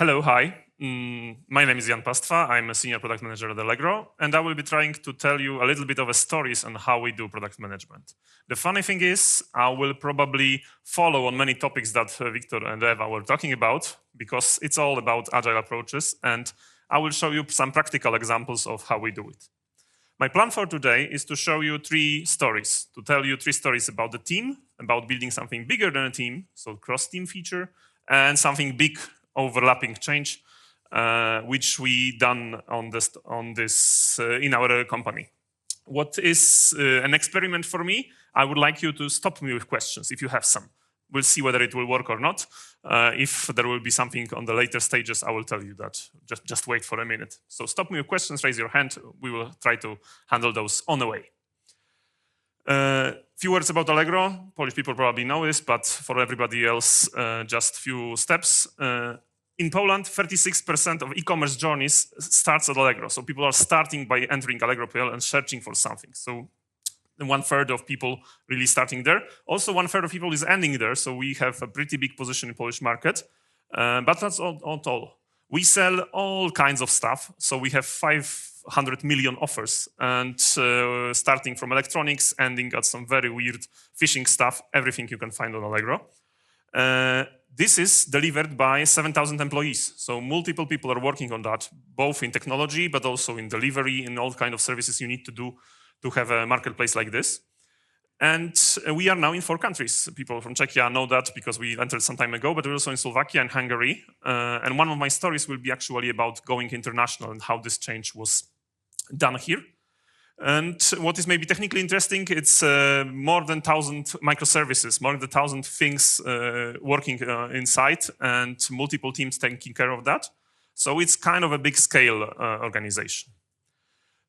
Hello, hi. My name is Pastwa. I'm a senior product manager at Allegro, and I will be trying to tell you a little bit of a stories on how we do product management. The funny thing is, I will probably follow on many topics that Victor and Eva were talking about, because it's all about agile approaches, and I will show you some practical examples of how we do it. My plan for today is to show you three stories, to tell you three stories about the team, about building something bigger than a team, so cross-team feature, and something big overlapping change, which we done on this in our company. What is an experiment for me? I would like you to stop me with questions if you have some. We'll see whether it will work or not. If there will be something on the later stages, I will tell you that. Just wait for a minute. So stop me with questions, raise your hand. We will try to handle those on the way. Few words about Allegro. Polish people probably know this, but for everybody else, just few steps. In Poland, 36% of e-commerce journeys starts at Allegro. So people are starting by entering Allegro.pl and searching for something. So 1/3 of people really starting there. Also 1/3 of people is ending there. So we have a pretty big position in Polish market. But that's not all. We sell all kinds of stuff. So we have 500 million offers, and starting from electronics, ending at some very weird phishing stuff, everything you can find on Allegro. This is delivered by 7,000 employees. So multiple people are working on that, both in technology, but also in delivery, in all kinds of services you need to do to have a marketplace like this. And we are now in 4 countries. People from Czechia know that because we entered some time ago, but we're also in Slovakia and Hungary. And one of my stories will be actually about going international and how this change was done here. And what is maybe technically interesting, it's more than 1,000 microservices, more than 1,000 things working inside, and multiple teams taking care of that. So it's kind of a big scale organization.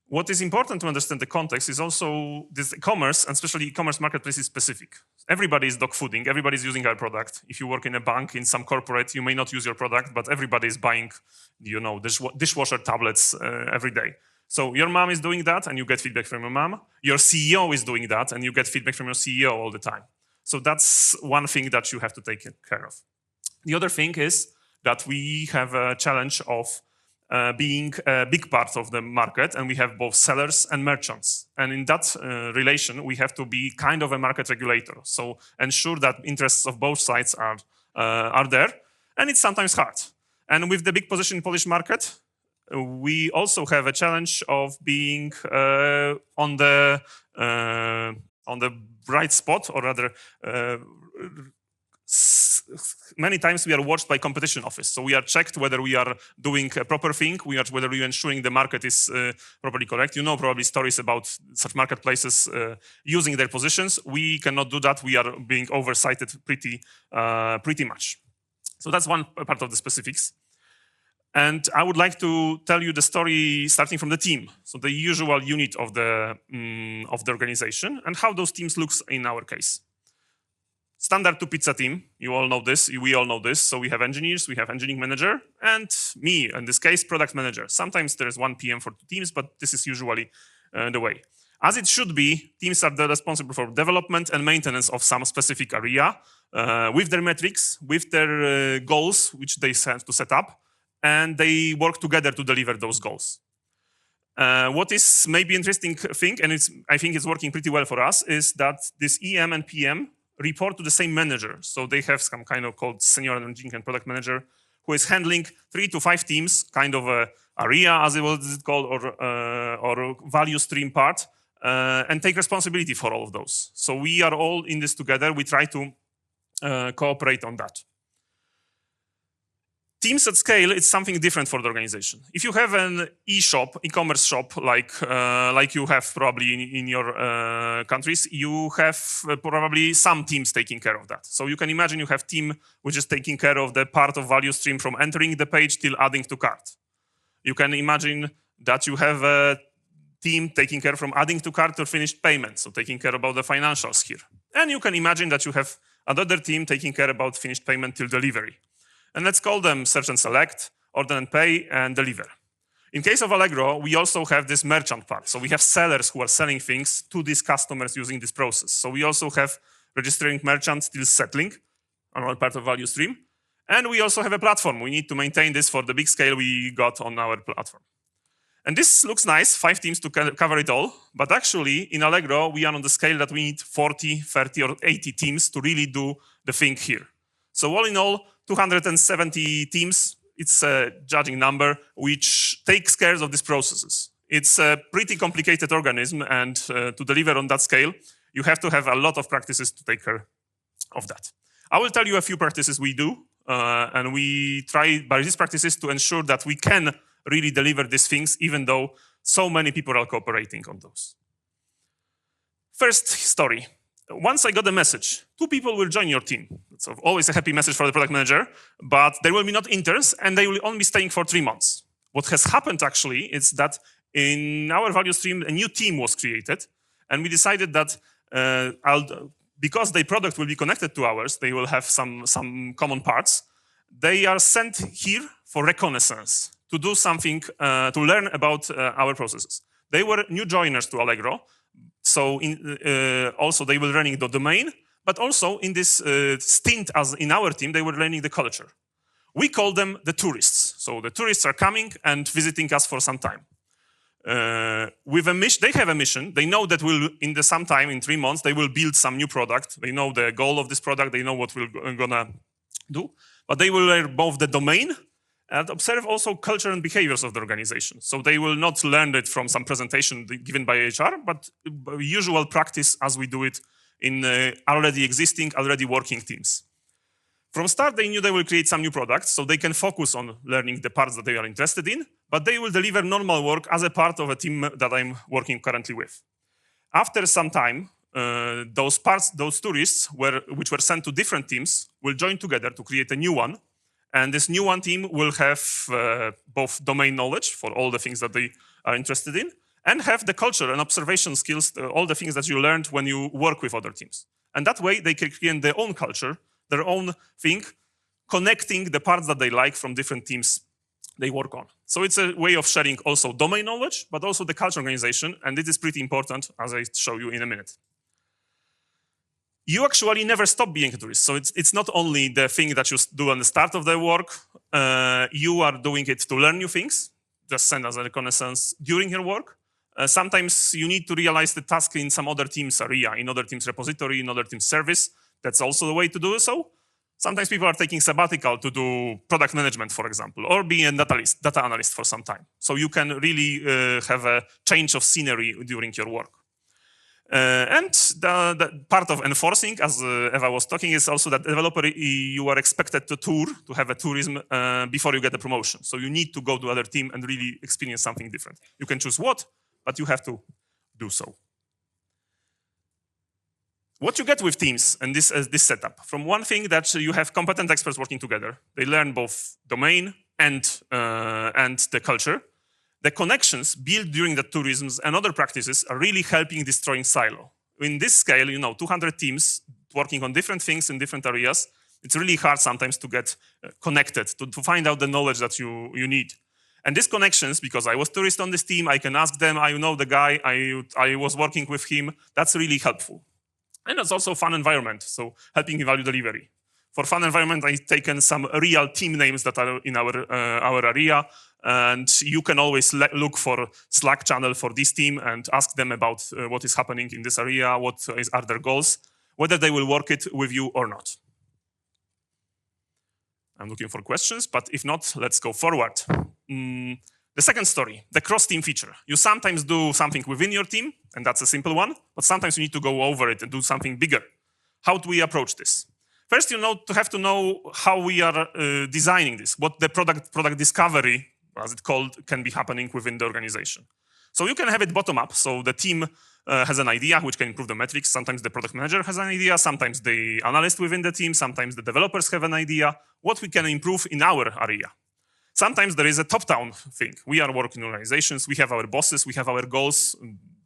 What is important to understand the context is also this e-commerce, and especially e-commerce marketplace is specific. Everybody is dog fooding, everybody is using our product. If you work in a bank, in some corporate, you may not use your product, but everybody is buying, dishwasher tablets every day. So your mom is doing that and you get feedback from your mom. Your CEO is doing that and you get feedback from your CEO all the time. So that's one thing that you have to take care of. The other thing is that we have a challenge of being a big part of the market, and we have both sellers and merchants. And in that relation, we have to be kind of a market regulator. So ensure that interests of both sides are there. And it's sometimes hard. And with the big position in Polish market, we also have a challenge of being on the bright spot, or rather, many times we are watched by competition office. So we are checked whether we are doing a proper thing, whether we are ensuring the market is properly correct. You know probably stories about such marketplaces using their positions. We cannot do that. We are being oversighted pretty much. So that's one part of the specifics. And I would like to tell you the story starting from the team, so the usual unit of the organization, and how those teams looks in our case. Standard 2-pizza team, you all know this, we all know this. So we have engineers, we have engineering manager, and me, in this case, product manager. Sometimes there's 1 PM for 2 teams, but this is usually the way. As it should be, teams are responsible for development and maintenance of some specific area, with their metrics, with their goals, which they have to set up, and they work together to deliver those goals. What is maybe interesting thing, and I think it's working pretty well for us, is that this EM and PM report to the same manager. So they have some kind of called senior engineering and product manager, who is handling 3 to 5 teams, kind of a area, as it was called, or value stream part, and take responsibility for all of those. So we are all in this together. We try to cooperate on that. Teams at scale, it's something different for the organization. If you have an e-commerce shop, like you have probably in your countries, you have probably some teams taking care of that. So you can imagine you have team which is taking care of the part of value stream from entering the page till adding to cart. You can imagine that you have a team taking care from adding to cart to finished payment, so taking care about the financials here. And you can imagine that you have another team taking care about finished payment till delivery. And let's call them search and select, order and pay, and deliver. In case of Allegro, we also have this merchant part. So we have sellers who are selling things to these customers using this process. So we also have registering merchants till settling, another part of value stream. And we also have a platform. We need to maintain this for the big scale we got on our platform. And this looks nice, 5 teams to cover it all. But actually, in Allegro, we are on the scale that we need 40, 30, or 80 teams to really do the thing here. So all in all, 270 teams, it's a judging number, which takes care of these processes. It's a pretty complicated organism, and to deliver on that scale, you have to have a lot of practices to take care of that. I will tell you a few practices we do, and we try by these practices to ensure that we can really deliver these things, even though so many people are cooperating on those. First story. Once I got the message, 2 people will join your team. It's always a happy message for the product manager, but they will be not interns, and they will only be staying for 3 months. What has happened actually is that in our value stream, a new team was created, and we decided that because their product will be connected to ours, they will have some common parts. They are sent here for reconnaissance, to do something, to learn about our processes. They were new joiners to Allegro, so also they were learning the domain, but also in this stint as in our team, they were learning the culture. We call them the tourists. So the tourists are coming and visiting us for some time. With a mission, they have a mission. They know that in some time, in 3 months, they will build some new product. They know the goal of this product. They know what we're gonna do. But they will learn both the domain and observe also culture and behaviors of the organization. So they will not learn it from some presentation given by HR, but usual practice as we do it in already existing, already working teams. From start, they knew they will create some new products, so they can focus on learning the parts that they are interested in, but they will deliver normal work as a part of a team that I'm working currently with. After some time, those tourists, which were sent to different teams, will join together to create a new one. And this new one team will have both domain knowledge for all the things that they are interested in, and have the culture and observation skills, all the things that you learned when you work with other teams. And that way, they can create their own culture, their own thing, connecting the parts that they like from different teams they work on. So it's a way of sharing also domain knowledge, but also the culture organization, and it is pretty important, as I show you in a minute. You actually never stop being a tourist. So it's not only the thing that you do on the start of the work, you are doing it to learn new things, just send as a reconnaissance during your work. Sometimes you need to realize the task in some other team's area, in other team's repository, in other team's service. That's also the way to do so. Sometimes people are taking sabbatical to do product management, for example, or be a data analyst for some time. So you can really have a change of scenery during your work. And the part of enforcing, as Eva was talking, is also that developer, you are expected to tour, to have a tourism before you get a promotion. So you need to go to other team and really experience something different. You can choose what, but you have to do so. What you get with teams and this setup, from one thing that you have competent experts working together. They learn both domain and the culture. The connections built during the tourisms and other practices are really helping destroying silo. In this scale, 200 teams working on different things in different areas, it's really hard sometimes to get connected, to find out the knowledge that you need. And these connections, because I was tourist on this team, I can ask them, I know the guy, I was working with him, that's really helpful. And it's also a fun environment, so helping in value delivery. For fun environment, I've taken some real team names that are in our area, and you can always look for Slack channel for this team and ask them about what is happening in this area, what are their goals, whether they will work it with you or not. I'm looking for questions, but if not, let's go forward. The second story, the cross-team feature. You sometimes do something within your team, and that's a simple one, but sometimes you need to go over it and do something bigger. How do we approach this? First, you have to know how we are designing this, what the product discovery, as it's called, can be happening within the organization. So you can have it bottom up, so the team has an idea which can improve the metrics. Sometimes the product manager has an idea, sometimes the analyst within the team, sometimes the developers have an idea, what we can improve in our area. Sometimes there is a top-down thing. We are working organizations, we have our bosses, we have our goals.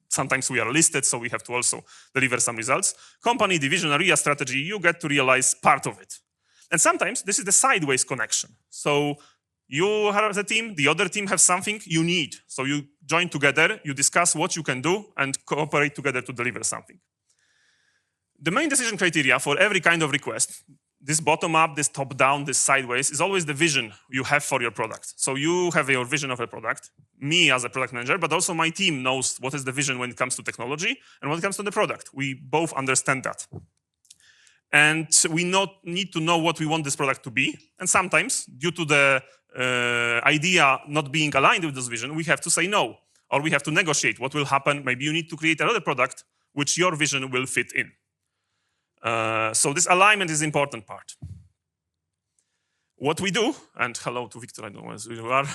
Sometimes we are listed, so we have to also deliver some results. Company, division, area strategy, you get to realize part of it. And sometimes this is the sideways connection. So you have a team, the other team has something you need. So you join together, you discuss what you can do, and cooperate together to deliver something. The main decision criteria for every kind of request, this bottom-up, this top-down, this sideways is always the vision you have for your product. So you have your vision of a product, me as a product manager, but also my team knows what is the vision when it comes to technology and when it comes to the product. We both understand that. And we need to know what we want this product to be. And sometimes, due to the idea not being aligned with this vision, we have to say no, or we have to negotiate what will happen. Maybe you need to create another product which your vision will fit in. So this alignment is the important part. What we do, and hello to Victor, I don't know where you are,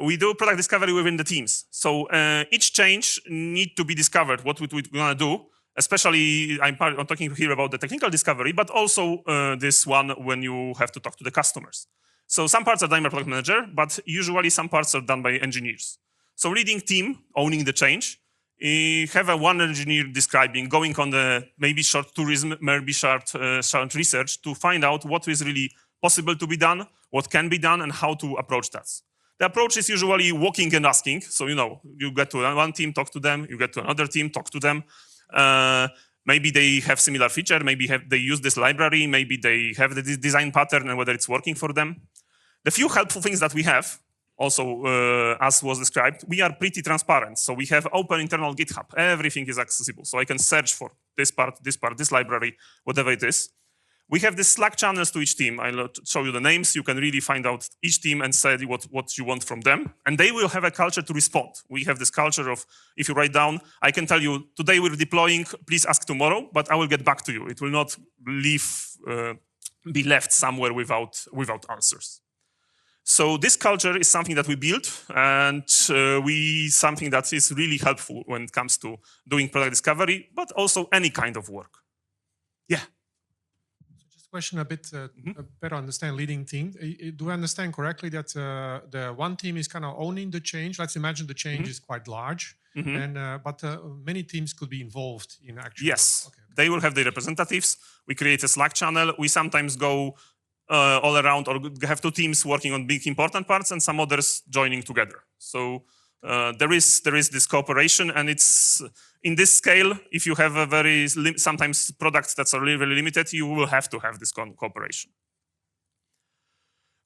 we do product discovery within the teams. So each change needs to be discovered, what we're going to do. Especially, I'm talking here about the technical discovery, but also this one when you have to talk to the customers. So some parts are done by product manager, but usually some parts are done by engineers. So leading team, owning the change, have one engineer describing, going on the maybe short tourism, maybe short research to find out what is really possible to be done, what can be done, and how to approach that. The approach is usually walking and asking. So, you get to one team, talk to them, you get to another team, talk to them. Maybe they have similar feature, maybe they use this library, maybe they have the design pattern and whether it's working for them. The few helpful things that we have, also as was described, we are pretty transparent. So we have open internal GitHub. Everything is accessible. So I can search for this part, this library, whatever it is. We have the Slack channels to each team. I'll show you the names. You can really find out each team and say what you want from them. And they will have a culture to respond. We have this culture of, if you write down, I can tell you, today we're deploying, please ask tomorrow, but I will get back to you. It will not be left somewhere without answers. So this culture is something that we built, and something that is really helpful when it comes to doing product discovery, but also any kind of work. Yeah. Question a bit better understand leading team. Do I understand correctly that the one team is kind of owning the change? Let's imagine the change is quite large, but many teams could be involved in actually. Yes, okay. They will have their representatives. We create a Slack channel. We sometimes go all around or have two teams working on big important parts and some others joining together. So there is this cooperation, and it's in this scale. If you have a very sometimes products that are really, really limited, you will have to have this cooperation.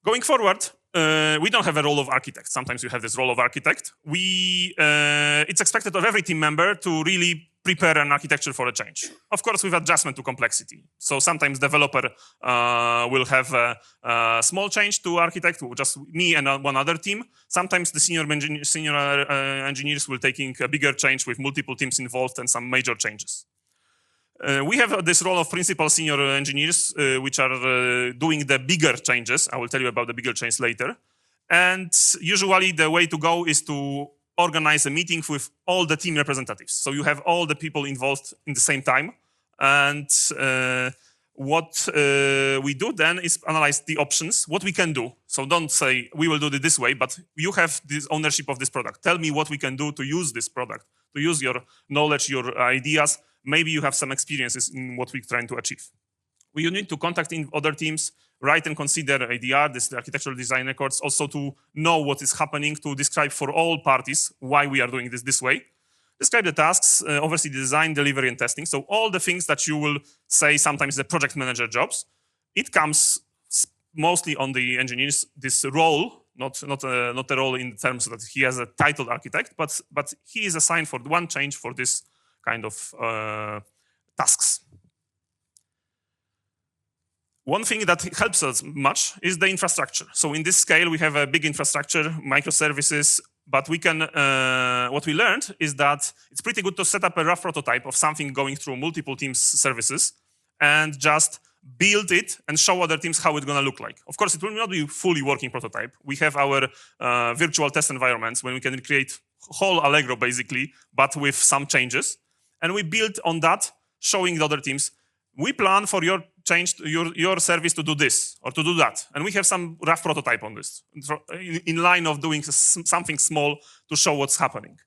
Going forward, we don't have a role of architect. Sometimes you have this role of architect. It's expected of every team member to really prepare an architecture for a change. Of course, with adjustment to complexity. So sometimes developer will have a small change to architect, just me and one other team. Sometimes the senior engineers will taking a bigger change with multiple teams involved and some major changes. We have this role of principal senior engineers, which are doing the bigger changes. I will tell you about the bigger change later. And usually the way to go is to organize a meeting with all the team representatives. So you have all the people involved in the same time. And what we do then is analyze the options, what we can do. So don't say, we will do it this way, but you have this ownership of this product. Tell me what we can do to use this product, to use your knowledge, your ideas. Maybe you have some experiences in what we're trying to achieve. We need to contact other teams, write and consider ADR, the architectural design records, also to know what is happening, to describe for all parties why we are doing this way. Describe the tasks, oversee the design, delivery, and testing. So all the things that you will say sometimes the project manager jobs, it comes mostly on the engineers, this role, not a role in terms that he has a titled architect, but he is assigned for one change for this kind of tasks. One thing that helps us much is the infrastructure. So in this scale, we have a big infrastructure, microservices, but we can, what we learned is that it's pretty good to set up a rough prototype of something going through multiple teams' services and just build it and show other teams how it's going to look like. Of course, it will not be fully working prototype. We have our virtual test environments when we can create whole Allegro basically, but with some changes. And we build on that, showing the other teams, we plan for your change, your service to do this or to do that. And we have some rough prototype on this, in line of doing something small to show what's happening.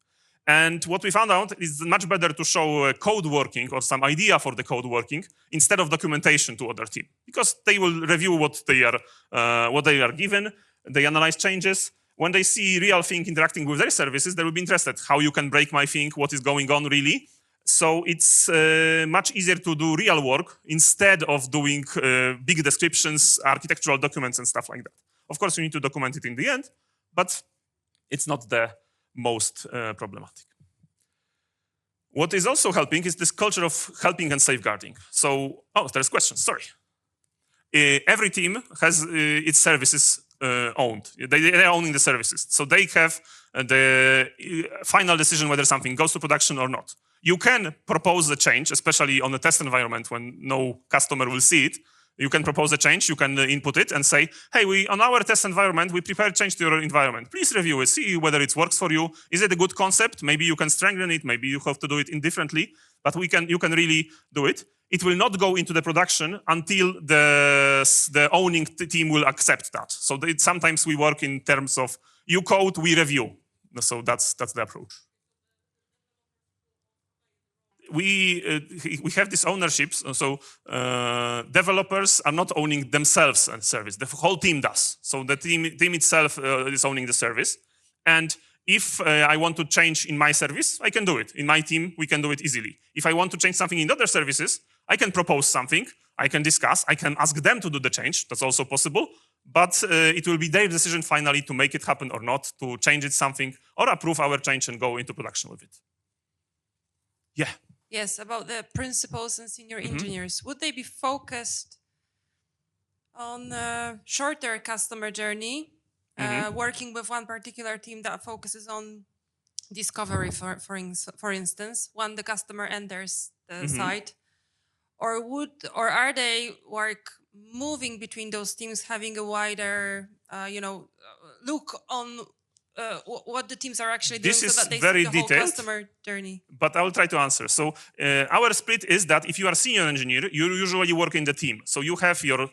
And what we found out is much better to show code working or some idea for the code working instead of documentation to other team, because they will review what they are given, they analyze changes. When they see real thing interacting with their services, they will be interested how you can break my thing, what is going on really. So it's much easier to do real work instead of doing big descriptions, architectural documents, and stuff like that. Of course, you need to document it in the end, but it's not the most problematic. What is also helping is this culture of helping and safeguarding. So, there's questions, sorry. Every team has its services owned. They're owning the services. So they have the final decision whether something goes to production or not. You can propose a change, especially on a test environment when no customer will see it. You can propose a change, you can input it and say, hey, on our test environment, we prepare change to your environment. Please review it, see whether it works for you. Is it a good concept? Maybe you can strengthen it, maybe you have to do it indifferently, but you can really do it. It will not go into the production until the owning team will accept that. So sometimes we work in terms of you code, we review. So that's the approach. We have these ownerships, so developers are not owning themselves a service. The whole team does. So the team itself is owning the service. And if I want to change in my service, I can do it. In my team, we can do it easily. If I want to change something in other services, I can propose something, I can discuss, I can ask them to do the change. That's also possible. But it will be their decision finally to make it happen or not, to change it something, or approve our change and go into production with it. Yeah. Yes, about the principals and senior engineers. Would they be focused on a shorter customer journey, working with one particular team that focuses on discovery, for instance, when the customer enters the site? Or are they moving between those teams, having a wider, look on what the teams are actually doing, so that they see the whole customer journey? But I will try to answer. So our split is that if you are senior engineer, you usually work in the team. So you have your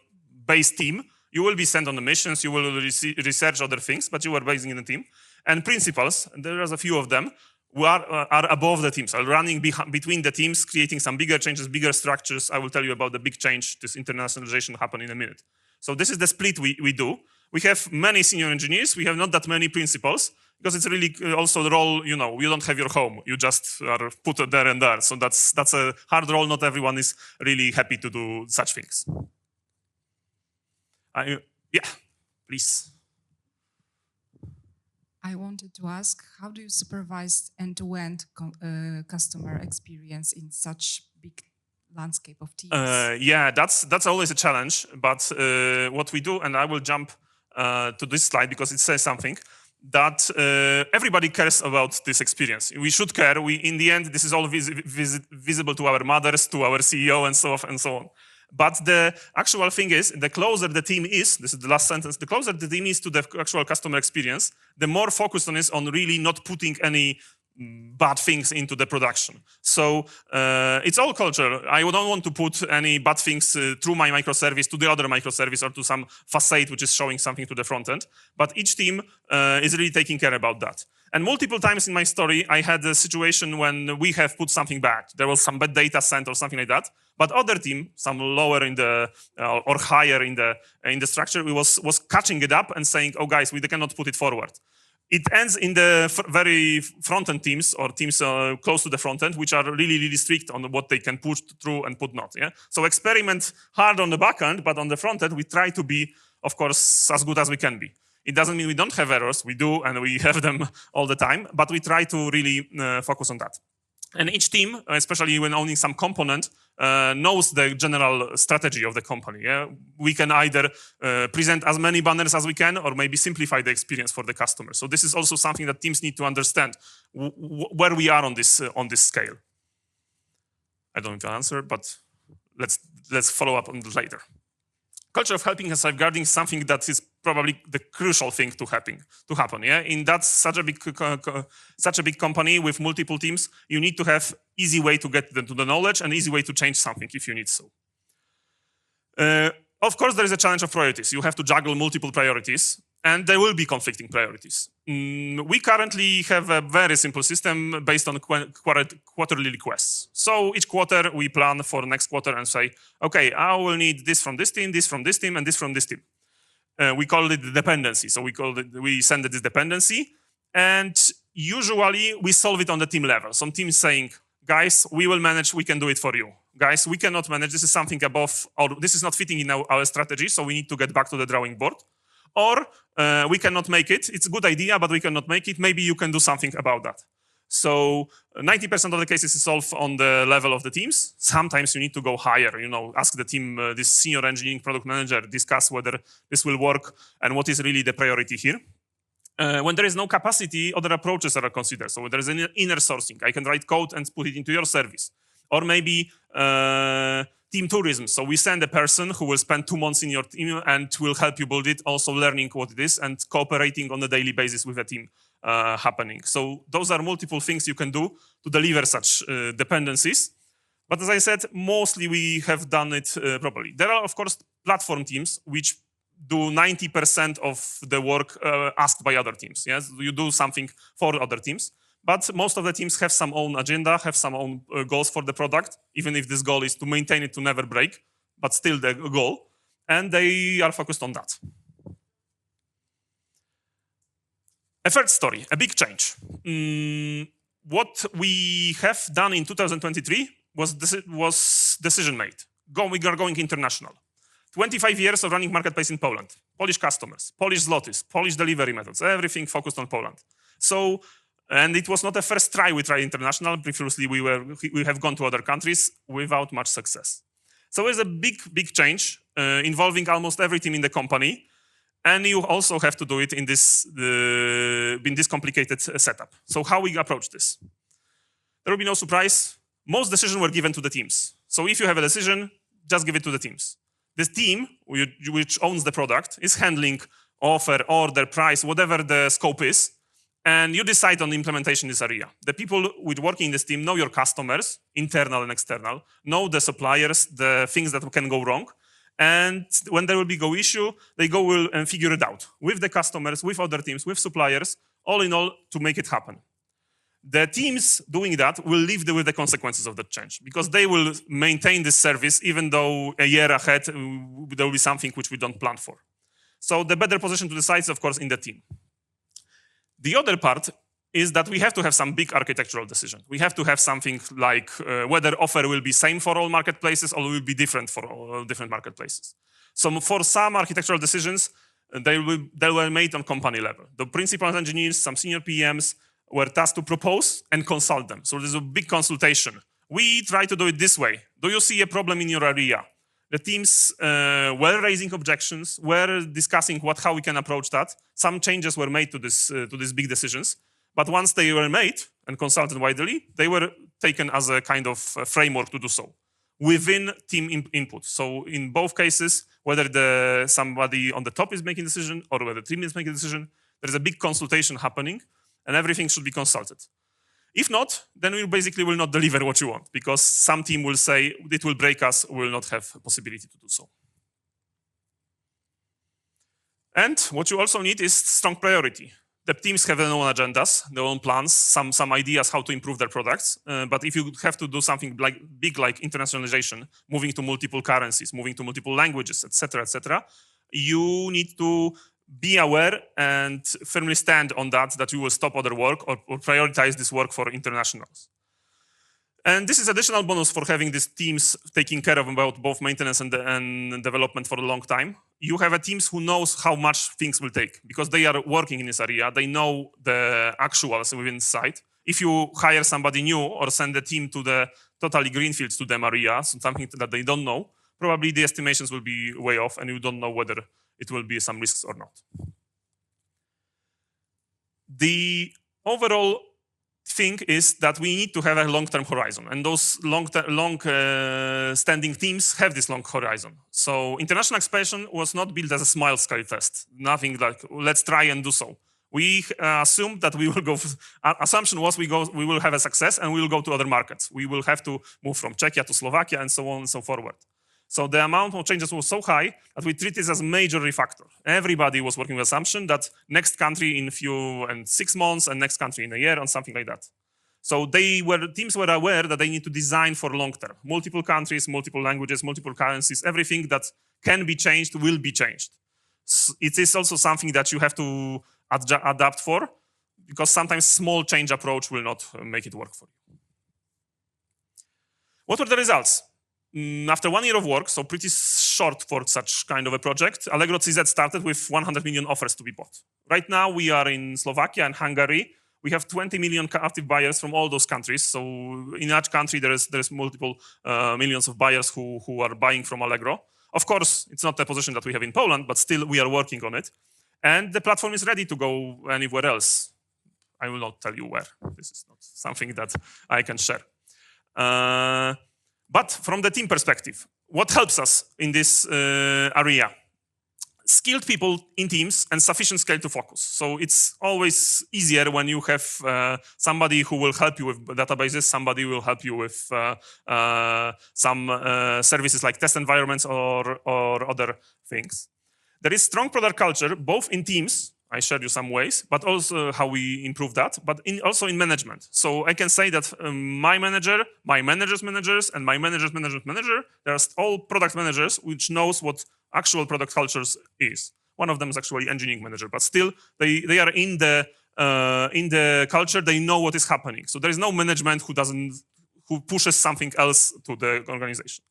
base team. You will be sent on the missions. You will research other things, but you are based in the team. And principals, and there are a few of them, who are above the teams, are running between the teams, creating some bigger changes, bigger structures. I will tell you about the big change, this internationalization happen in a minute. So this is the split we do. We have many senior engineers. We have not that many principals, because it's really also the role, you don't have your home. You just are put there and there. So that's a hard role. Not everyone is really happy to do such things. Yeah, please. I wanted to ask, how do you supervise end-to-end customer experience in such big landscape of teams? Yeah, that's always a challenge. But what we do, and I will jump to this slide because it says something, that everybody cares about this experience. We should care. In the end, this is all visible to our mothers, to our CEO, and so on and so on. But the actual thing is, the closer the team is, this is the last sentence, the closer the team is to the actual customer experience, the more focused on is on really not putting any bad things into the production. So it's all culture. I don't want to put any bad things through my microservice to the other microservice or to some facade which is showing something to the front end. But each team is really taking care about that. And multiple times in my story, I had a situation when we have put something bad. There was some bad data sent or something like that. But other team, some lower in the or higher in the structure, was catching it up and saying, "Oh, guys, we cannot put it forward." It ends in the very front-end teams or teams close to the front-end, which are really, really strict on what they can push through and put not. Yeah. So experiment hard on the back-end, but on the front-end, we try to be, of course, as good as we can be. It doesn't mean we don't have errors. We do, and we have them all the time. But we try to really focus on that. And each team, especially when owning some component, knows the general strategy of the company. Yeah? We can either present as many banners as we can, or maybe simplify the experience for the customer. So this is also something that teams need to understand where we are on this scale. I don't know if I answer, but let's follow up on this later. Culture of helping and safeguarding is something that is probably the crucial thing to happen. Yeah, in that such a big company with multiple teams, you need to have easy way to get them to the knowledge and easy way to change something if you need so. Of course, there is a challenge of priorities. You have to juggle multiple priorities, and there will be conflicting priorities. We currently have a very simple system based on quarterly requests. So each quarter we plan for the next quarter and say, okay, I will need this from this team, this from this team, and this from this team. We call it the dependency. So we send this dependency, and usually we solve it on the team level. Some teams saying, guys, we will manage, we can do it for you. Guys, we cannot manage, this is something above, or this is not fitting in our strategy, so we need to get back to the drawing board. Or we cannot make it, it's a good idea, but we cannot make it, maybe you can do something about that. So 90% of the cases is solved on the level of the teams. Sometimes you need to go higher, ask the team, this senior engineering product manager, discuss whether this will work and what is really the priority here. When there is no capacity, other approaches are considered. So there is an inner sourcing. I can write code and put it into your service. Or maybe team tourism. So we send a person who will spend 2 months in your team and will help you build it, also learning what it is and cooperating on a daily basis with a team happening. So those are multiple things you can do to deliver such dependencies. But as I said, mostly we have done it properly. There are, of course, platform teams which do 90% of the work asked by other teams. Yes, you do something for other teams, but most of the teams have some own agenda, have some own goals for the product, even if this goal is to maintain it to never break, but still the goal, and they are focused on that. A third story, a big change. What we have done in 2023 was decision made. We are going international. 25 years of running marketplace in Poland, Polish customers, Polish zlotys, Polish delivery methods, everything focused on Poland. So, and it was not the first try we tried international. Previously, we have gone to other countries without much success. So it's a big change involving almost every team in the company. And you also have to do it in this complicated setup. So how we approach this? There will be no surprise. Most decisions were given to the teams. So if you have a decision, just give it to the teams. This team, which owns the product, is handling offer, order, price, whatever the scope is, and you decide on the implementation in this area. The people working in this team know your customers, internal and external, know the suppliers, the things that can go wrong, and when there will be go issue, they go and figure it out with the customers, with other teams, with suppliers, all in all, to make it happen. The teams doing that will live with the consequences of that change because they will maintain this service even though a year ahead there will be something which we don't plan for. So the better position to decide is, of course, in the team. The other part is that we have to have some big architectural decision. We have to have something like whether offer will be same for all marketplaces or will be different for all different marketplaces. So for some architectural decisions, they were made on company level. The principal engineers, some senior PMs, were tasked to propose and consult them. So there's a big consultation. We try to do it this way. Do you see a problem in your area? The teams were raising objections, were discussing how we can approach that. Some changes were made to these big decisions. But once they were made and consulted widely, they were taken as a kind of framework to do so within team input. So in both cases, whether somebody on the top is making a decision or whether the team is making a decision, there's a big consultation happening and everything should be consulted. If not, then we basically will not deliver what you want because some team will say it will break us, we will not have a possibility to do so. And what you also need is strong priority. The teams have their own agendas, their own plans, some ideas how to improve their products. But if you have to do something big like internationalization, moving to multiple currencies, moving to multiple languages, etc., you need to be aware and firmly stand on that you will stop other work or prioritize this work for internationals. And this is additional bonus for having these teams taking care of about both maintenance and development for a long time. You have a teams who knows how much things will take because they are working in this area. They know the actuals within the site. If you hire somebody new or send a team to the totally greenfields to them area, something that they don't know, probably the estimations will be way off and you don't know whether it will be some risks or not. The overall thing is that we need to have a long-term horizon, and those long-standing teams have this long horizon. So international expansion was not built as a small scale test. Nothing like let's try and do so. We assumed that we will go. Assumption was we will have a success and we will go to other markets. We will have to move from Czechia to Slovakia and so on and so forward. So the amount of changes was so high that we treat this as a major refactor. Everybody was working with assumption that next country in 6 months and next country in a year and something like that. So teams were aware that they need to design for long term. Multiple countries, multiple languages, multiple currencies, everything that can be changed will be changed. It is also something that you have to adapt for because sometimes small change approach will not make it work for you. What were the results? After 1 year of work, so pretty short for such kind of a project, Allegro CZ started with 100 million offers to be bought. Right now, we are in Slovakia and Hungary. We have 20 million active buyers from all those countries. So in each country, there is multiple millions of buyers who are buying from Allegro. Of course, it's not the position that we have in Poland, but still we are working on it. And the platform is ready to go anywhere else. I will not tell you where. This is not something that I can share. But from the team perspective, what helps us in this area? Skilled people in teams and sufficient scale to focus. So it's always easier when you have somebody who will help you with databases, somebody will help you with some services like test environments or other things. There is strong product culture, both in teams, I showed you some ways, but also how we improve that, but also in management. So I can say that my manager, my manager's managers, and my manager's manager's manager, they're all product managers, which knows what actual product cultures is. One of them is actually engineering manager, but still they are in the culture, they know what is happening. So there is no management who pushes something else to the organization.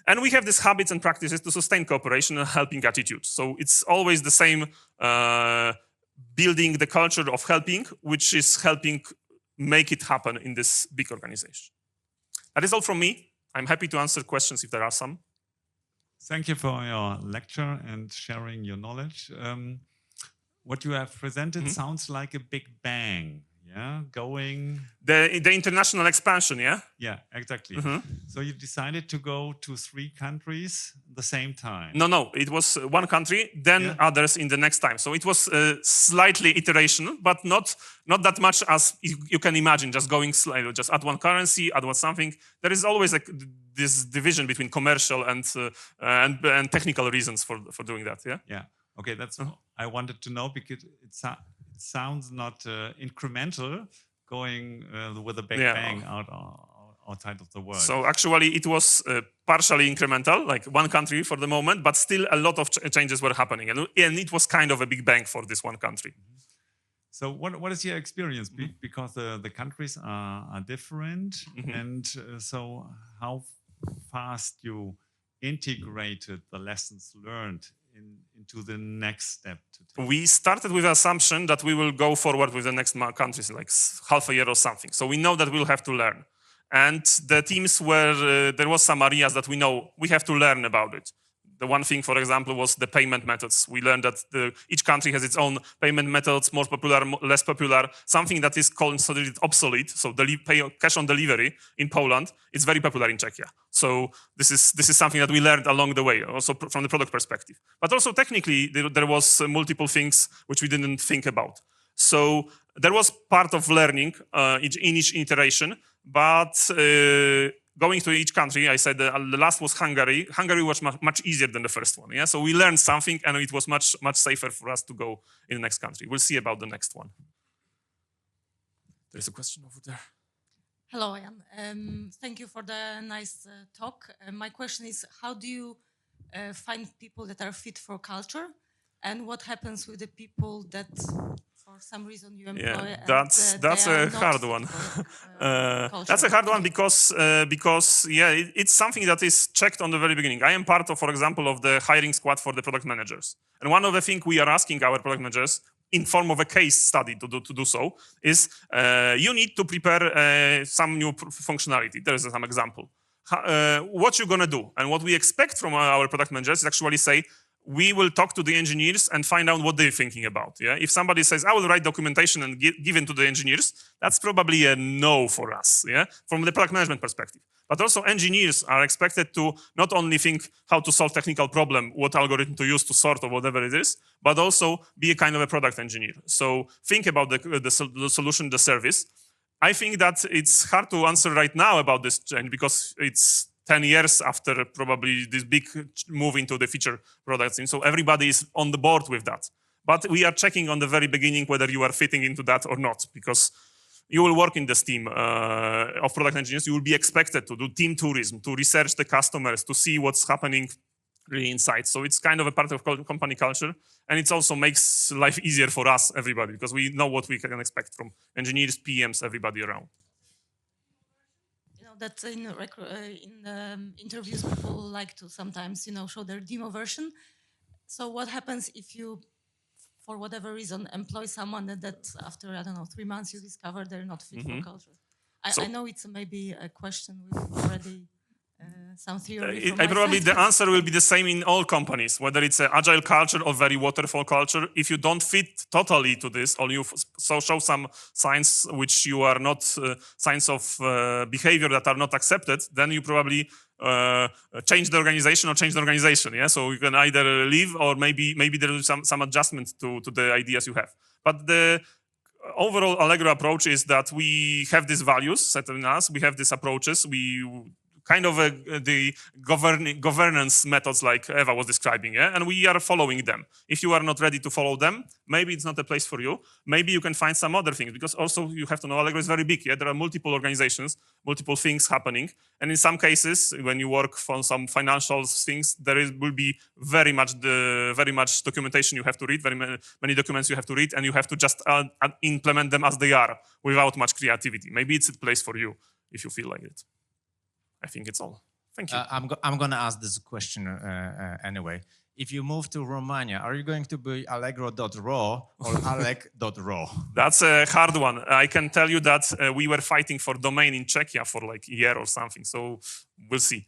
And we have these habits and practices to sustain cooperation and helping attitude. So it's always the same building the culture of helping, which is helping make it happen in this big organization. That is all from me. I'm happy to answer questions if there are some. Thank you for your lecture and sharing your knowledge. What you have presented sounds like a big bang. Yeah, going... The international expansion, yeah? Yeah, exactly. So you decided to go to 3 countries at the same time? No, it was one country, then others in the next time. So it was slightly iteration, but not that much as you can imagine, just going slightly, just add one currency, add one something. There is always this division between commercial and technical reasons for doing that, yeah? Yeah, okay, that's what I wanted to know, because it sounds not incremental, going with a big bang outside of the world. So actually it was partially incremental, like one country for the moment, but still a lot of changes were happening. And it was kind of a big bang for this one country. So what is your experience? Because the countries are different. And so how fast you integrated the lessons learned into the next step? We started with the assumption that we will go forward with the next countries, like half a year or something. So we know that we'll have to learn. And the teams were, there was some areas that we know we have to learn about it. The one thing, for example, was the payment methods. We learned that each country has its own payment methods, more popular, less popular, something that is considered obsolete. So cash on delivery in Poland, it's very popular in Czechia. So this is something that we learned along the way, also from the product perspective. But also technically, there was multiple things which we didn't think about. So there was part of learning in each iteration, but going to each country, I said the last was Hungary. Hungary was much easier than the first one. Yeah, so we learned something, and it was much safer for us to go in the next country. We'll see about the next one. There's a question over there. Hello, Jan. Thank you for the nice talk. My question is, how do you find people that are fit for culture, and what happens with the people that, for some reason, you employ? Yeah, that's a hard one. That's a hard one because it's something that is checked on the very beginning. I am part of, for example, of the hiring squad for the product managers, and one of the things we are asking our product managers in form of a case study to do so is you need to prepare some new functionality. There is some example. What you're gonna do, and what we expect from our product managers is actually say, we will talk to the engineers and find out what they're thinking about. Yeah, if somebody says, I will write documentation and give it to the engineers, that's probably a no for us, yeah, from the product management perspective. But also engineers are expected to not only think how to solve technical problem, what algorithm to use to sort or whatever it is, but also be a kind of a product engineer. So think about the solution, the service. I think that it's hard to answer right now about this change because it's 10 years after probably this big move into the feature products. And so everybody is on the board with that. But we are checking on the very beginning whether you are fitting into that or not, because you will work in this team of product engineers. You will be expected to do team tourism, to research the customers, to see what's happening really inside. So it's kind of a part of company culture. And it also makes life easier for us, everybody, because we know what we can expect from engineers, PMs, everybody around. that in interviews people like to sometimes, show their demo version. So what happens if you, for whatever reason, employ someone that after, I don't know, 3 months you discover they're not fit for culture? I know it's maybe a question with already some theory. Probably the answer will be the same in all companies, whether it's an agile culture or very waterfall culture. If you don't fit totally to this, or you show some signs which you are not signs of behavior that are not accepted, then you probably change the organization or change the organization. Yeah, so you can either leave or maybe there is some adjustment to the ideas you have. But the overall Allegro approach is that we have these values set in us. We have these approaches. We kind of the governance methods like Eva was describing, yeah? And we are following them. If you are not ready to follow them, maybe it's not a place for you. Maybe you can find some other things, because also you have to know Allegro is very big. Yeah? There are multiple organizations, multiple things happening. And in some cases, when you work on some financial things, will be very much documentation you have to read, very many documents you have to read, and you have to just implement them as they are without much creativity. Maybe it's a place for you if you feel like it. I think it's all. Thank you. I'm going to ask this question anyway. If you move to Romania, are you going to be allegro.ro or alleg.ro? That's a hard one. I can tell you that we were fighting for domain in Czechia for like a year or something. So we'll see.